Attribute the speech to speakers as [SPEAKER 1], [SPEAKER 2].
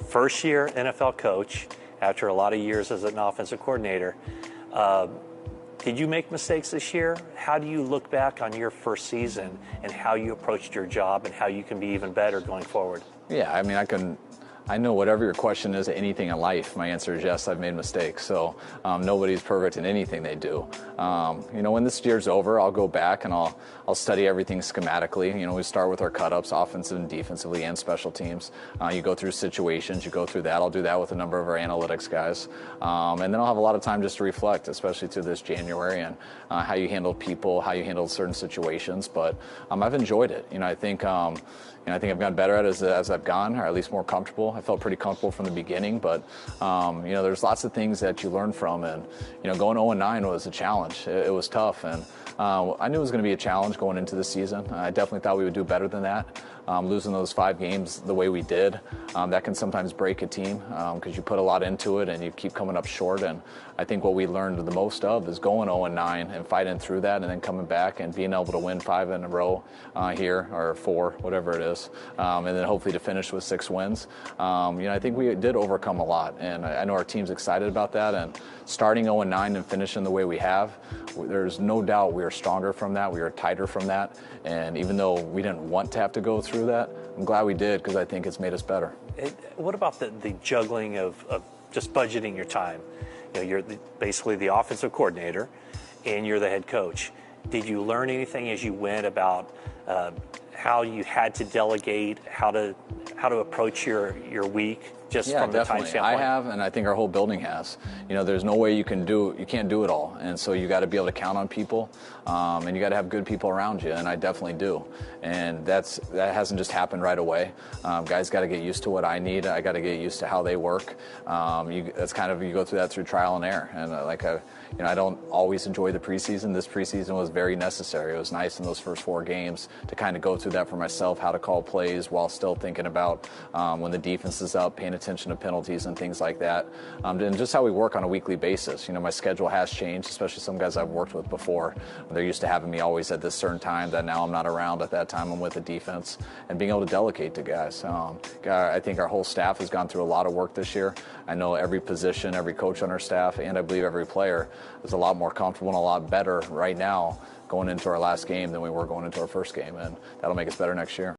[SPEAKER 1] First year NFL coach after a lot of years as an offensive coordinator. Did you make mistakes this year? How do you look back on your first season and how you approached your job and how you can be even better going forward?
[SPEAKER 2] Yeah, I mean, I know whatever your question is, anything in life, my answer is yes, I've made mistakes. So nobody's perfect in anything they do. When this year's over, I'll go back and I'll study everything schematically. We start with our cut-ups, offensive and defensively, and special teams. You go through situations, you go through that. I'll do that with a number of our analytics guys. And then I'll have a lot of time just to reflect, especially through this January, and how you handled people, how you handled certain situations. But I've enjoyed it. I think I've gotten better at it as I've gone, or at least more comfortable. I felt pretty comfortable from the beginning, but there's lots of things that you learn from, and going 0-9 was a challenge. It was tough, and I knew it was going to be a challenge going into the season. I definitely thought we would do better than that. Losing those 5 games the way we did, that can sometimes break a team because you put a lot into it and you keep coming up short. And I think what we learned the most of is going 0-9 and fighting through that, and then coming back and being able to win 5 in a row here, or 4, whatever it is, and then hopefully to finish with 6 wins. I think we did overcome a lot, and I know our team's excited about that. And starting 0-9 and finishing the way we have, there's no doubt we are stronger from that. We are tighter from that. And even though we didn't want to have to go through that, I'm glad we did, because I think it's made us better.
[SPEAKER 1] What about the juggling of just budgeting your time? You're basically the offensive coordinator, and you're the head coach. Did you learn anything as you went about how you had to delegate, how to approach your week, just from the time standpoint?
[SPEAKER 2] I have, and I think our whole building has. There's no way you can't do it all, and so you got to be able to count on people, and you got to have good people around you, and I definitely do. And that hasn't just happened right away. Guys got to get used to what I need. I got to get used to how they work. That's kind of, you go through that through trial and error. And I don't always enjoy the preseason. This preseason was very necessary. It was nice in those first 4 games to kind of go through that for myself, how to call plays while still thinking about when the defense is up, paying attention to penalties and things like that, and just how we work on a weekly basis. My schedule has changed, especially some guys I've worked with before. They're used to having me always at this certain time that now I'm not around at that time. I'm with the defense, and being able to delegate to guys. I think our whole staff has gone through a lot of work this year. I know every position, every coach on our staff, and I believe every player is a lot more comfortable and a lot better right now going into our last game than we were going into our first game, and that'll make us better next year.